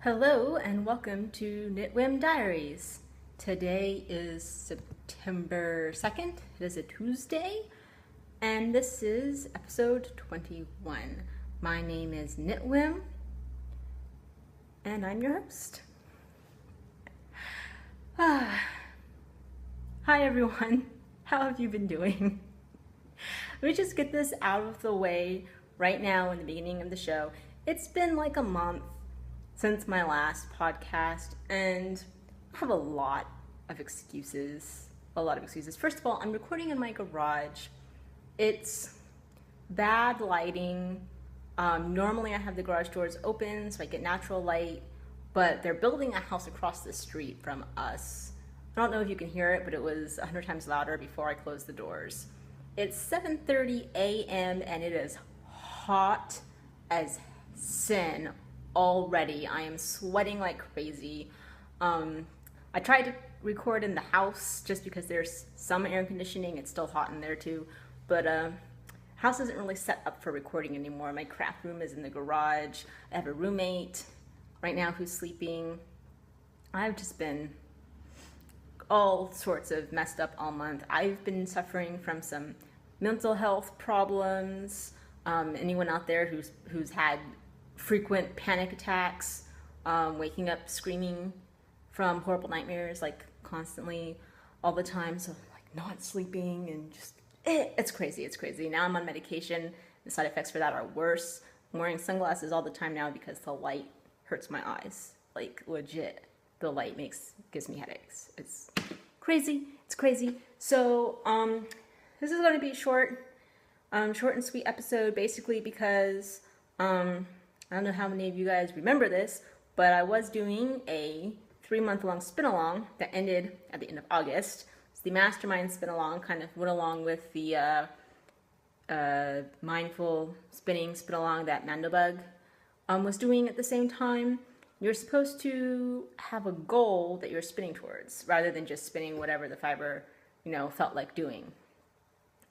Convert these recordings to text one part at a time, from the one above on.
Hello and welcome to Knitwhim Diaries. Today is September 2nd. It is a Tuesday and this is episode 21. My name is Knitwhim and I'm your host. Hi everyone. How have you been doing? Let me just get this out of the way right now in the beginning of the show. It's been like a month since my last podcast, and I have a lot of excuses. First of all, I'm recording in my garage. It's bad lighting. Normally I have the garage doors open so I get natural light, but they're building a house across the street from us. I don't know if you can hear it, but it was 100 times louder before I closed the doors. It's 7:30 a.m. and it is hot as sin already. I am sweating like crazy. I tried to record in the house just because there's some air conditioning. It's still hot in there too, but house isn't really set up for recording anymore. My craft room is in the garage. I have a roommate right now who's sleeping. I've just been all sorts of messed up all month. I've been suffering from some mental health problems. Anyone out there who's had frequent panic attacks, waking up screaming from horrible nightmares, like constantly, all the time, so like not sleeping and just, it's crazy. Now I'm on medication. The side effects for that are worse. I'm wearing sunglasses all the time now because the light hurts my eyes, like legit. The light gives me headaches. It's crazy. So this is going to be a short and sweet episode, basically because I don't know how many of you guys remember this, but I was doing a 3-month-long spin-along that ended at the end of August. It's the Mastermind spin-along, kind of went along with the mindful spinning spin-along that Mandobug was doing at the same time. You're supposed to have a goal that you're spinning towards, rather than just spinning whatever the fiber, felt like doing.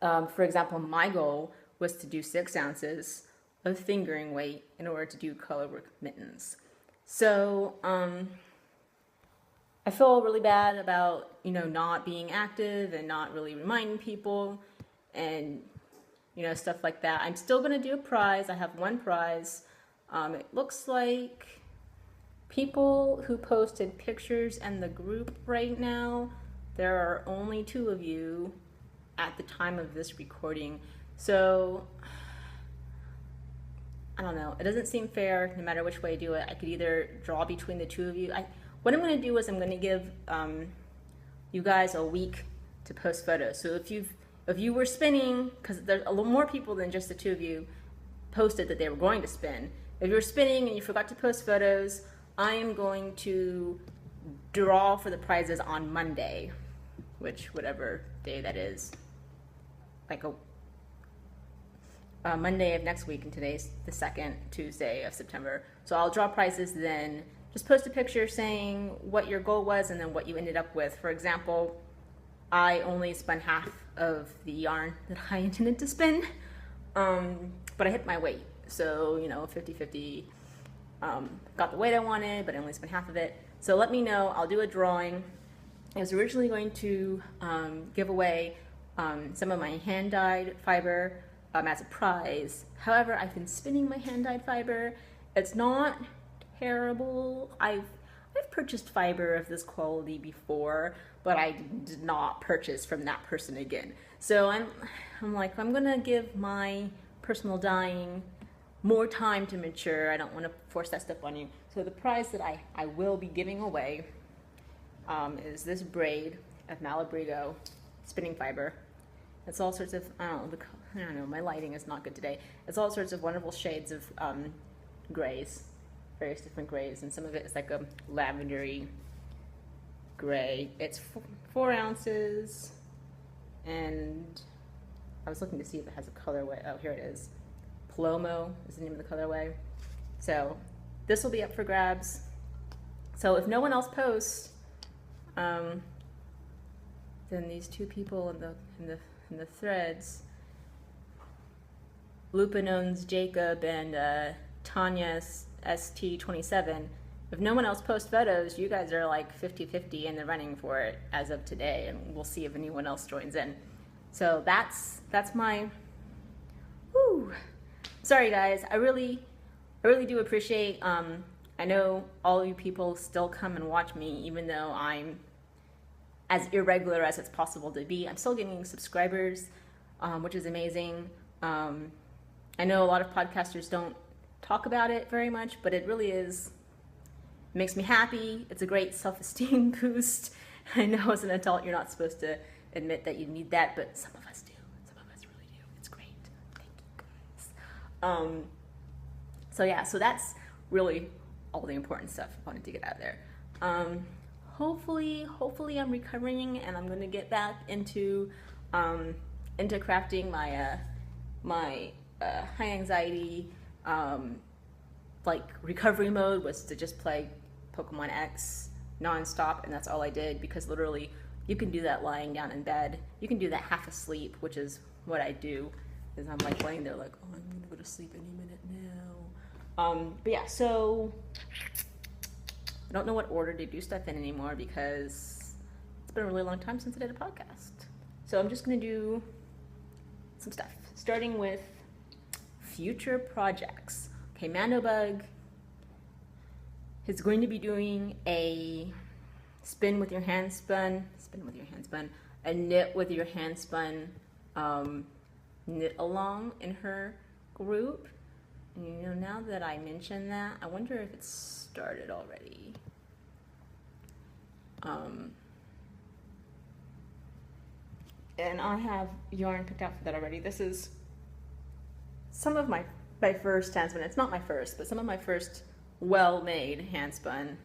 For example, my goal was to do 6 ounces of fingering weight in order to do colorwork mittens. So I feel really bad about not being active and not really reminding people and stuff like that. I'm still gonna do a prize. I have one prize. It looks like people who posted pictures in the group right now, there are only 2 of you at the time of this recording. So I don't know. It doesn't seem fair no matter which way I do it. I could either draw between the 2 of you. What I'm going to do is I'm going to give you guys a week to post photos. So if you were spinning, because there's a little more people than just the 2 of you posted that they were going to spin. If you're spinning and you forgot to post photos, I am going to draw for the prizes on Monday, which whatever day that is, like a Monday of next week, and today's the 2nd Tuesday of September. So I'll draw prizes then. Just post a picture saying what your goal was and then what you ended up with. For example, I only spun half of the yarn that I intended to spin, but I hit my weight. So, 50-50, got the weight I wanted, but I only spent half of it. So let me know, I'll do a drawing. I was originally going to give away some of my hand-dyed fiber as a prize. However, I've been spinning my hand-dyed fiber. It's not terrible. I've purchased fiber of this quality before, but I did not purchase from that person again. So I'm like, I'm gonna give my personal dyeing more time to mature. I don't want to force that stuff on you. So the prize that I will be giving away is this braid of Malabrigo spinning fiber. It's all sorts of, I don't know, my lighting is not good today. It's all sorts of wonderful shades of grays, various different grays, and some of it is like a lavendery gray. It's 4 ounces, and I was looking to see if it has a colorway. Oh, here it is. Palomo is the name of the colorway. So this will be up for grabs. So if no one else posts, then these 2 people in the threads, Lupin owns Jacob and Tanya ST27, if no one else posts photos, you guys are like 50-50 in the running for it as of today, and we'll see if anyone else joins in. So that's my, whew. Sorry guys, I really do appreciate, I know all you people still come and watch me, even though I'm as irregular as it's possible to be. I'm still getting subscribers, which is amazing. I know a lot of podcasters don't talk about it very much, but it really is, makes me happy. It's a great self-esteem boost. I know as an adult you're not supposed to admit that you need that, but some of us do. Some of us really do. It's great. Thank you guys. So yeah, so that's really all the important stuff I wanted to get out of there. Hopefully I'm recovering and I'm gonna get back into crafting my my high anxiety like recovery mode was to just play Pokemon X nonstop, and that's all I did, because literally you can do that lying down in bed. You can do that half asleep, which is what I do, is I'm like laying there like, oh, I'm gonna go to sleep any minute now. But yeah, so I don't know what order to do stuff in anymore, because it's been a really long time since I did a podcast. So I'm just gonna do some stuff, starting with future projects. Okay, Mandobug is going to be doing a spin with your hand spun, a knit with your hand spun knit along in her group. And you know, now that I mentioned that, I wonder if it's started already. And I have yarn picked out for that already. This is some of my first hand spun. It's not my first, but some of my first well-made hand spun.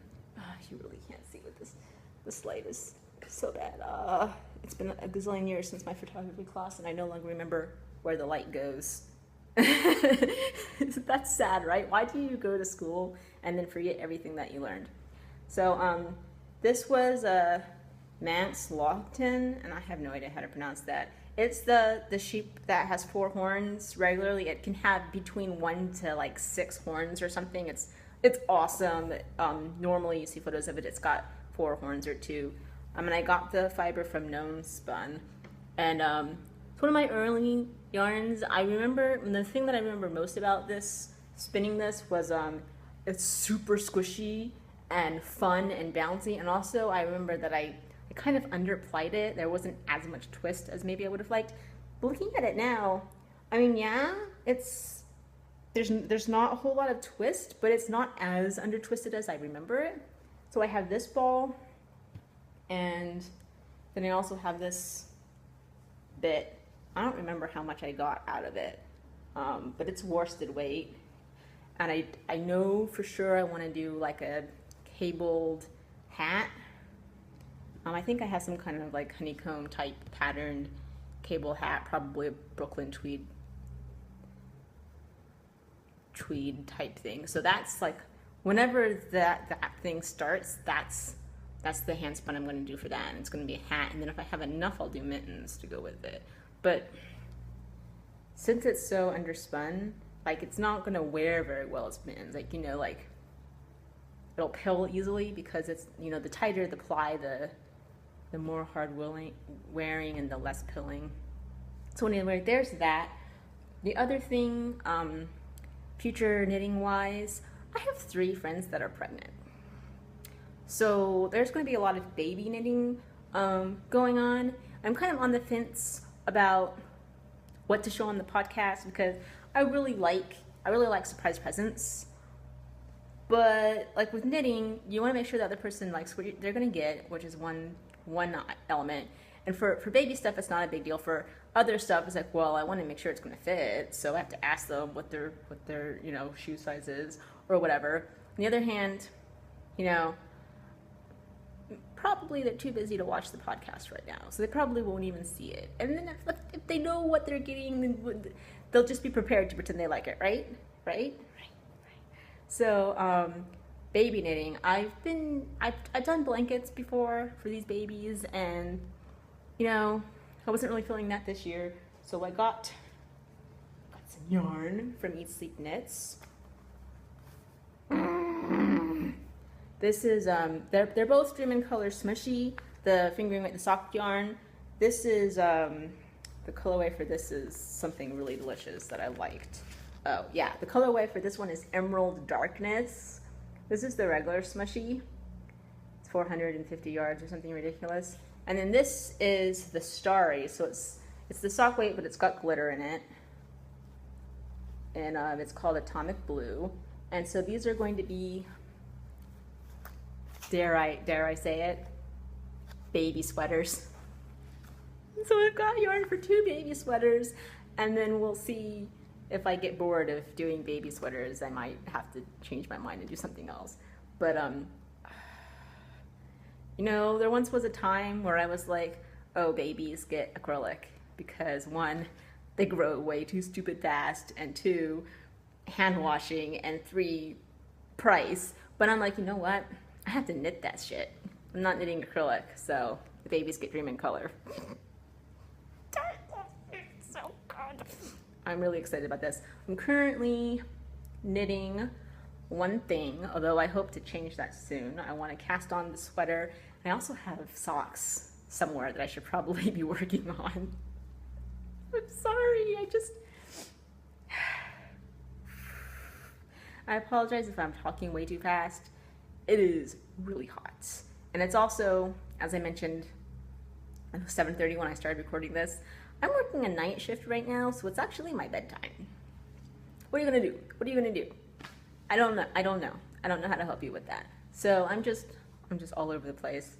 You really can't see with this light is so bad. It's been a gazillion years since my photography class, and I no longer remember where the light goes. That's sad, right? Why do you go to school and then forget everything that you learned? So this was a Manx Logton, and I have no idea how to pronounce that. It's the sheep that has 4 horns regularly. It can have between 1 to like 6 horns or something. It's awesome. Normally you see photos of it, it's got 4 horns or 2. And I got the fiber from Gnome Spun, and it's one of my early yarns. I remember, the thing that I remember most about this, spinning this, was it's super squishy and fun and bouncy, and also I remember that I kind of underplied it. There wasn't as much twist as maybe I would have liked. But looking at it now, I mean, yeah, there's not a whole lot of twist, but it's not as under-twisted as I remember it. So I have this ball, and then I also have this bit. I don't remember how much I got out of it, but it's worsted weight. And I know for sure I want to do like a cabled hat. I think I have some kind of like honeycomb type patterned cable hat, probably a Brooklyn tweed type thing. So that's like, whenever that thing starts, that's the hand spun I'm going to do for that, and it's going to be a hat. And then if I have enough, I'll do mittens to go with it. But since it's so underspun, like, it's not going to wear very well as mittens. Like, you know, like, it'll pill easily, because it's, you know, the tighter the ply, the more hard wearing and the less pilling. So anyway, there's that. The other thing, future knitting wise, I have 3 friends that are pregnant. So there's going to be a lot of baby knitting going on. I'm kind of on the fence about what to show on the podcast, because I really like surprise presents. But like with knitting, you want to make sure the other person likes what they're going to get, which is one element. And for baby stuff, it's not a big deal. For other stuff, it's like, well, I want to make sure it's going to fit, so I have to ask them what their you know, shoe size is or whatever. On the other hand, you know, probably they're too busy to watch the podcast right now, so they probably won't even see it. And then if they know what they're getting, then they'll just be prepared to pretend they like it, right? So baby knitting, I've done blankets before for these babies, and you know, I wasn't really feeling that this year, so I got some yarn from Eat Sleep Knits. This is, they're both Dream in Color Smushy. The fingering weight, the sock yarn. This is, the colorway for this is something really delicious that I liked. Oh, yeah, the colorway for this one is Emerald Darkness. This is the regular Smushy. It's 450 yards or something ridiculous. And then this is the Starry, so it's the sock weight, but it's got glitter in it. And it's called Atomic Blue. And so these are going to be, dare I say it, baby sweaters. So I've got yarn for 2 baby sweaters, and then we'll see if I get bored of doing baby sweaters. I might have to change my mind and do something else. But you know, there once was a time where I was like, oh, babies get acrylic because 1, they grow way too stupid fast, and 2, hand washing, and 3, price. But I'm like, you know what? I have to knit that shit. I'm not knitting acrylic, so the babies get Dream in Color. It's so good. I'm really excited about this. I'm currently knitting one thing, although I hope to change that soon. I want to cast on the sweater. I also have socks somewhere that I should probably be working on. I'm sorry, I apologize if I'm talking way too fast. It is really hot. And it's also, as I mentioned, it was 7:30 when I started recording this. I'm working a night shift right now, so it's actually my bedtime. What are you gonna do? What are you gonna do? I don't know. I don't know how to help you with that. So I'm just all over the place.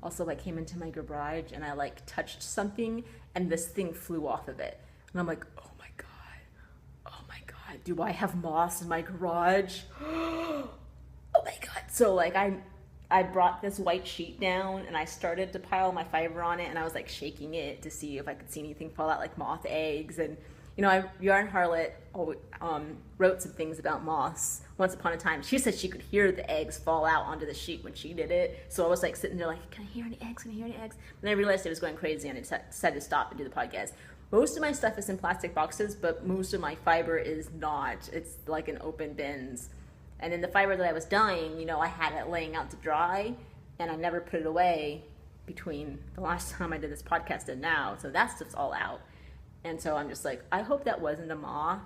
Also, I came into my garage and I like touched something and this thing flew off of it. And I'm like, oh my God, do I have moths in my garage? Oh my God. So like I brought this white sheet down and I started to pile my fiber on it, and I was like shaking it to see if I could see anything fall out, like moth eggs. And you know, Yarn Harlot wrote some things about moths once upon a time. She said she could hear the eggs fall out onto the sheet when she did it. So I was like sitting there like, can I hear any eggs? Can I hear any eggs? And I realized it was going crazy, and I decided to stop and do the podcast. Most of my stuff is in plastic boxes, but most of my fiber is not. It's like in open bins. And then the fiber that I was dyeing, you know, I had it laying out to dry, and I never put it away between the last time I did this podcast and now. So that stuff's all out. And so I'm just like, I hope that wasn't a moth,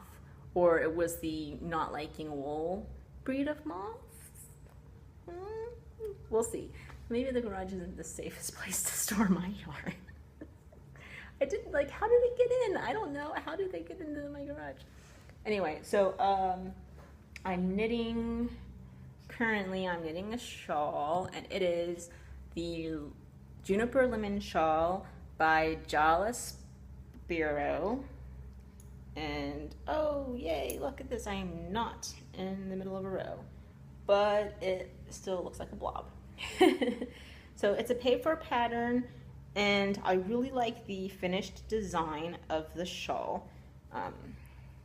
or it was the not liking wool breed of moths. We'll see. Maybe the garage isn't the safest place to store my yarn. I didn't, like, how did it get in? I don't know. How did they get into my garage? Anyway, so I'm knitting, currently I'm knitting a shawl, and it is the Juniper Lemon Shawl by Jalis Bureau. And oh yay, look at this, I am not in the middle of a row, but it still looks like a blob. So it's a pay-for pattern, and I really like the finished design of the shawl.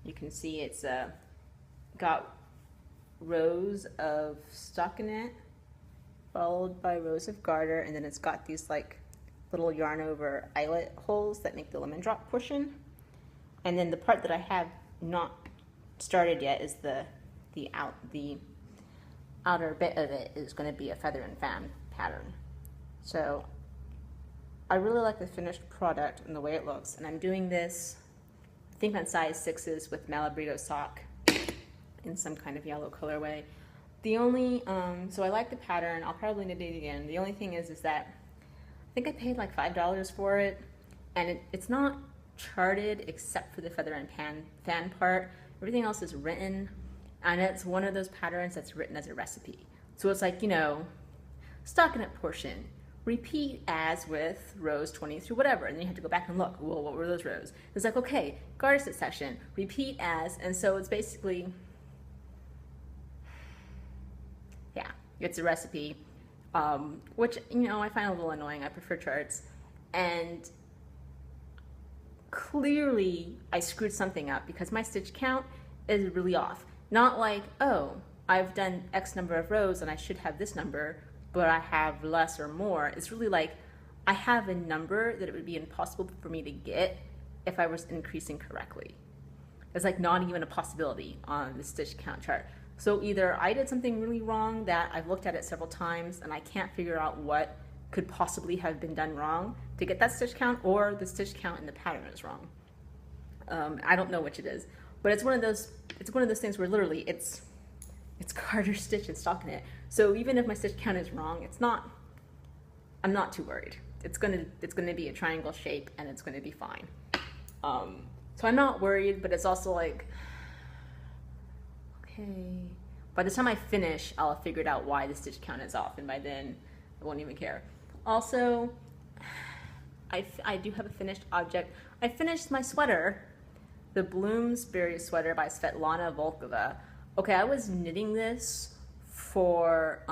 You can see it's got rows of stockinette followed by rows of garter, and then it's got these like little yarn over eyelet holes that make the lemon drop portion. And then the part that I have not started yet is the outer bit of it is going to be a feather and fan pattern. So I really like the finished product and the way it looks, and I'm doing this, I think, on size 6s with Malabrito sock in some kind of yellow colorway. The only, so I like the pattern, I'll probably knit it again. The only thing is that I think I paid like $5 for it, and it's not charted except for the feather and fan part. Everything else is written, and it's one of those patterns that's written as a recipe. So it's like, you know, stockinette portion, repeat as with rows 20 through whatever, and then you have to go back and look, well, what were those rows? It's like, okay, garter stitch section, repeat as, and so it's basically, yeah, it's a recipe, which, you know, I find a little annoying. I prefer charts, and clearly I screwed something up because my stitch count is really off. Not like, oh, I've done X number of rows and I should have this number, but I have less or more. It's really like I have a number that it would be impossible for me to get if I was increasing correctly. It's like not even a possibility on the stitch count chart. So either I did something really wrong that I've looked at it several times and I can't figure out what could possibly have been done wrong to get that stitch count, or the stitch count in the pattern is wrong. I don't know which it is, but it's one of those things where literally it's garter stitch and stockinette. So even if my stitch count is wrong, I'm not too worried. It's gonna be a triangle shape and it's gonna be fine. So I'm not worried, but it's also like, okay, by the time I finish, I'll have figured out why the stitch count is off, and by then I won't even care. Also, I do have a finished object. I finished my sweater, the Bloomsbury sweater by Svetlana Volkova. Okay, I was knitting this for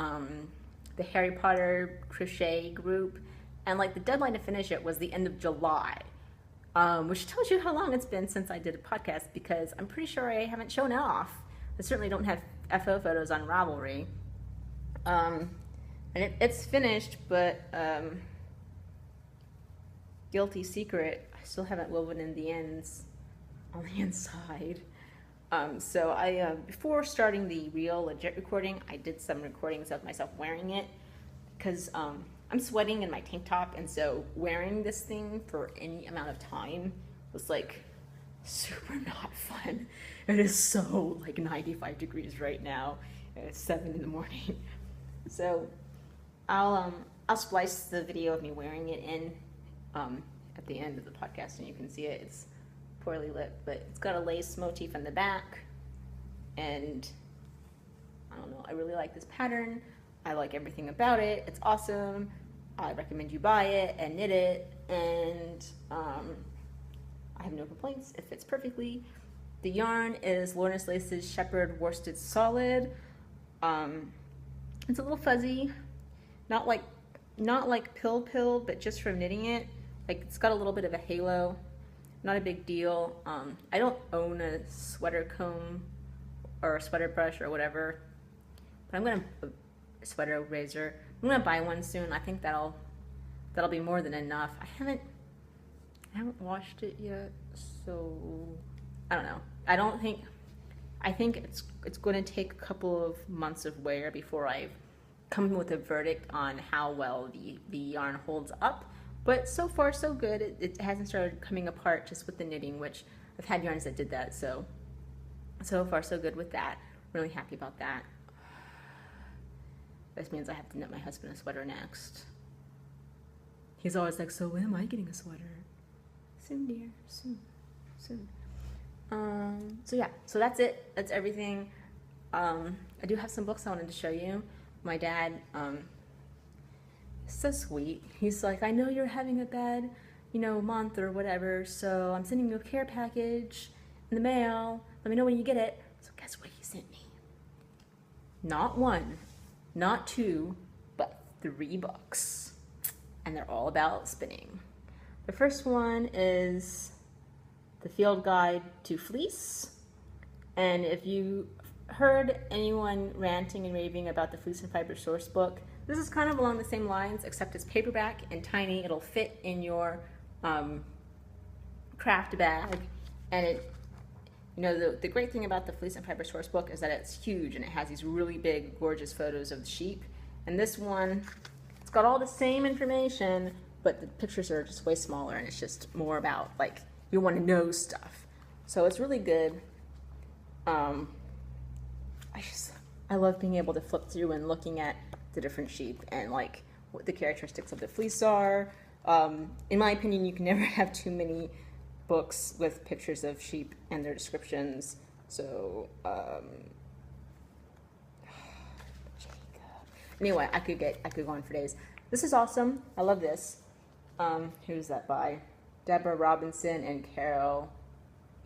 the Harry Potter crochet group, and like the deadline to finish it was the end of July, which tells you how long it's been since I did a podcast, because I'm pretty sure I haven't shown it off. I certainly don't have FO photos on Ravelry. And it's finished, but guilty secret, I still haven't woven in the ends on the inside. So I, before starting the real legit recording, I did some recordings of myself wearing it, because I'm sweating in my tank top, and so wearing this thing for any amount of time was like super not fun. It is so like 95 degrees right now, and it's 7 in the morning. So I'll splice the video of me wearing it in at the end of the podcast, and you can see it. It's poorly lit, but it's got a lace motif in the back, and I don't know, I really like this pattern. I like everything about it. It's awesome. I recommend you buy it and knit it, and I have no complaints. It fits perfectly. The yarn is Lorna's Lace's Shepherd Worsted Solid. It's a little fuzzy, not like pill, but just from knitting it, like it's got a little bit of a halo. Not a big deal. I don't own a sweater comb or a sweater brush or whatever, but I'm gonna a sweater razor. I'm gonna buy one soon. I think that'll be more than enough. I haven't washed it yet, so I don't know. I think it's going to take a couple of months of wear before I come with a verdict on how well the yarn holds up. But so far so good. It hasn't started coming apart just with the knitting, which I've had yarns that did that. So far so good with that. Really happy about that. This means I have to knit my husband a sweater next. He's always like, so when am I getting a sweater? Soon, dear, soon. So yeah, so that's it. That's everything. I do have some books I wanted to show you. My dad, so sweet. He's like, I know you're having a bad, month or whatever, so I'm sending you a care package in the mail. Let me know when you get it. So guess what he sent me? Not one, not two, but 3 books. And they're all about spinning. The first one is The Field Guide to Fleece. And if you heard anyone ranting and raving about the Fleece and Fiber Source book, this is kind of along the same lines, except it's paperback and tiny. It'll fit in your craft bag. And it, the great thing about the Fleece and Fiber Source book is that it's huge, and it has these really big, gorgeous photos of the sheep. And this one, it's got all the same information, but the pictures are just way smaller, and it's just more about, like, you want to know stuff. So it's really good. I love being able to flip through and looking at the different sheep and like what the characteristics of the fleece are. In my opinion, you can never have too many books with pictures of sheep and their descriptions. So anyway, I could go on for days. This is awesome. I love this. Who's that by? Deborah Robinson and Carol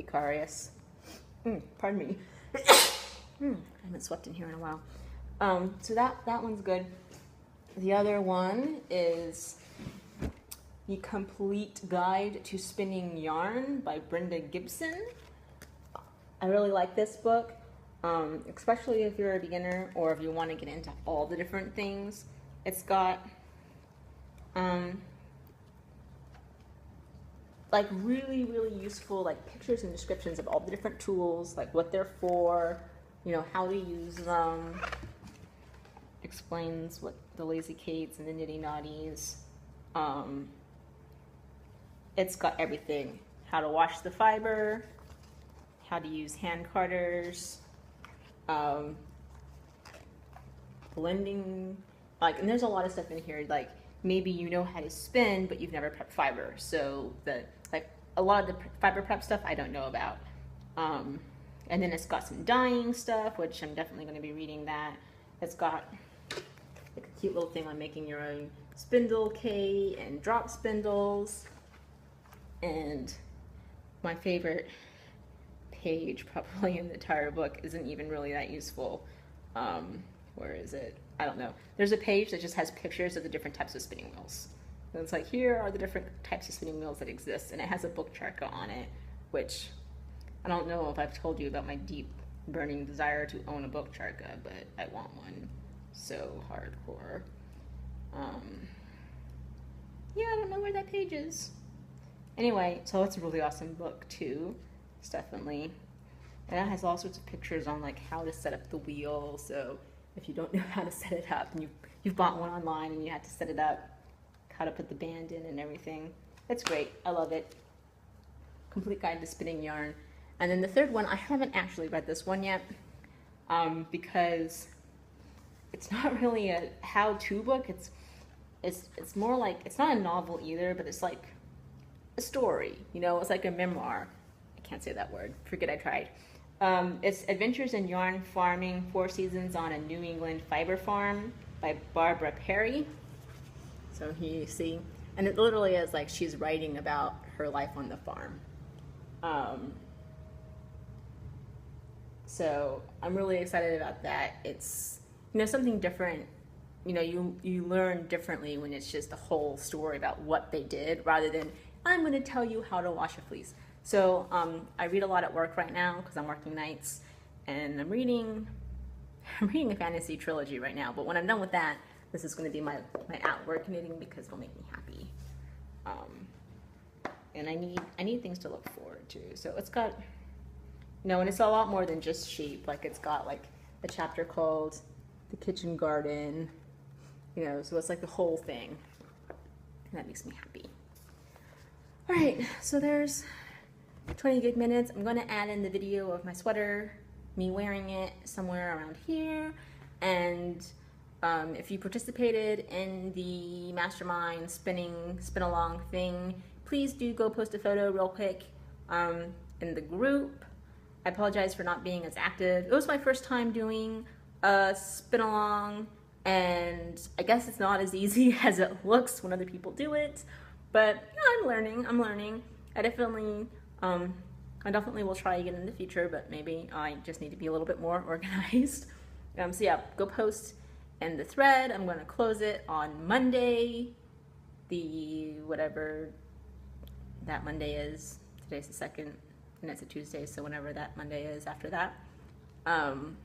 Icarius. Pardon me. I haven't swept in here in a while. So that one's good. The other one is The Complete Guide to Spinning Yarn by Brenda Gibson. I really like this book, especially if you're a beginner or if you want to get into all the different things. It's got like really, really useful like pictures and descriptions of all the different tools, like what they're for, you know, how to use them. Explains what the Lazy Kates and the Nitty Naughties. It's got everything. How to wash the fiber, how to use hand carders, blending, like, and there's a lot of stuff in here, like maybe you know how to spin, but you've never prepped fiber. So like a lot of the fiber prep stuff I don't know about. And then it's got some dyeing stuff, which I'm definitely going to be reading that. It's got like a cute little thing on making your own spindle K and drop spindles. And my favorite page probably in the entire book isn't even really that useful. Where is it? I don't know. There's a page that just has pictures of the different types of spinning wheels. And it's like, here are the different types of spinning wheels that exist, and it has a book charca on it, which I don't know if I've told you about my deep burning desire to own a book charca, but I want one so hardcore. Yeah, I don't know where that page is. Anyway, so it's a really awesome book too. It's definitely, and it has all sorts of pictures on like how to set up the wheel. So if you don't know how to set it up and you've bought one online and you have to set it up, how to put the band in and everything. It's great. I love it. Complete Guide to Spinning Yarn. And then the third one, I haven't actually read this one yet because it's not really a how-to book. It's more like, it's not a novel either, but it's like a story, you know, it's like a memoir. I can't say that word. Forget I tried. It's Adventures in Yarn Farming, 4 Seasons on a New England Fiber Farm by Barbara Perry. So here you see, and it literally is like she's writing about her life on the farm. So I'm really excited about that. It's, you know, something different. You know, you learn differently when it's just a whole story about what they did rather than I'm going to tell you how to wash a fleece. So I read a lot at work right now because I'm working nights, and I'm reading a fantasy trilogy right now. But when I'm done with that, this is going to be my at-work knitting because it'll make me happy. And I need things to look forward to. So it's got, you know, and it's a lot more than just shape. Like it's got like a chapter called The Kitchen Garden, you know, so it's like the whole thing. And that makes me happy. All right, so there's 20 good minutes. I'm going to add in the video of my sweater, me wearing it somewhere around here. And if you participated in the mastermind spin along thing, please do go post a photo real quick in the group. I apologize for not being as active. It was my first time doing a spin along, and I guess it's not as easy as it looks when other people do it. But yeah, I'm learning. I definitely will try again in the future, but maybe I just need to be a little bit more organized. So yeah, go post in the thread. I'm going to close it on Monday, whatever that Monday is. Today's the 2nd, and it's a Tuesday, so whenever that Monday is after that. And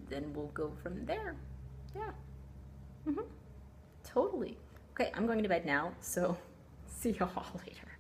then we'll go from there. Yeah. Totally. Okay, I'm going to bed now, so see y'all later.